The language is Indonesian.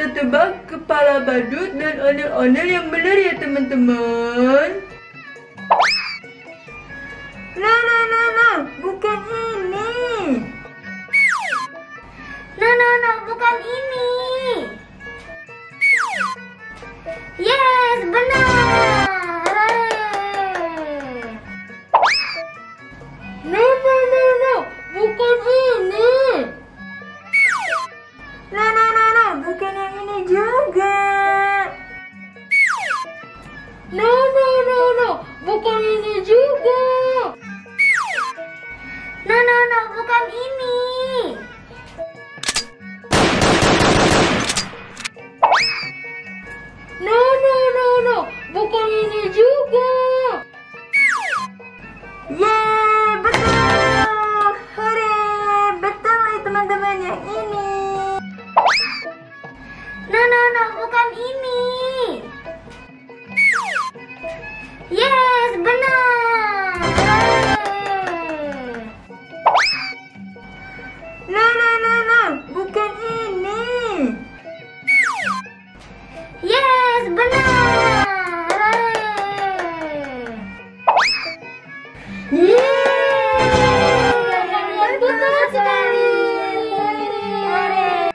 kita tebak kepala badut dan ondel-ondel yang benar ya teman-teman. Nah, bukan ini. No, bukan ini. Yes, benar. No, bukan ini. No, bukan yang ini juga. No, bukan ini juga. No, bukan ini. No, bukan ini juga. Yeay, betul. Hore, betul nih teman-teman yang ini. No, bukan ini. Yes, benar. No, bukan ini. Yes, benar. Yeay, Betul sekali. Hore.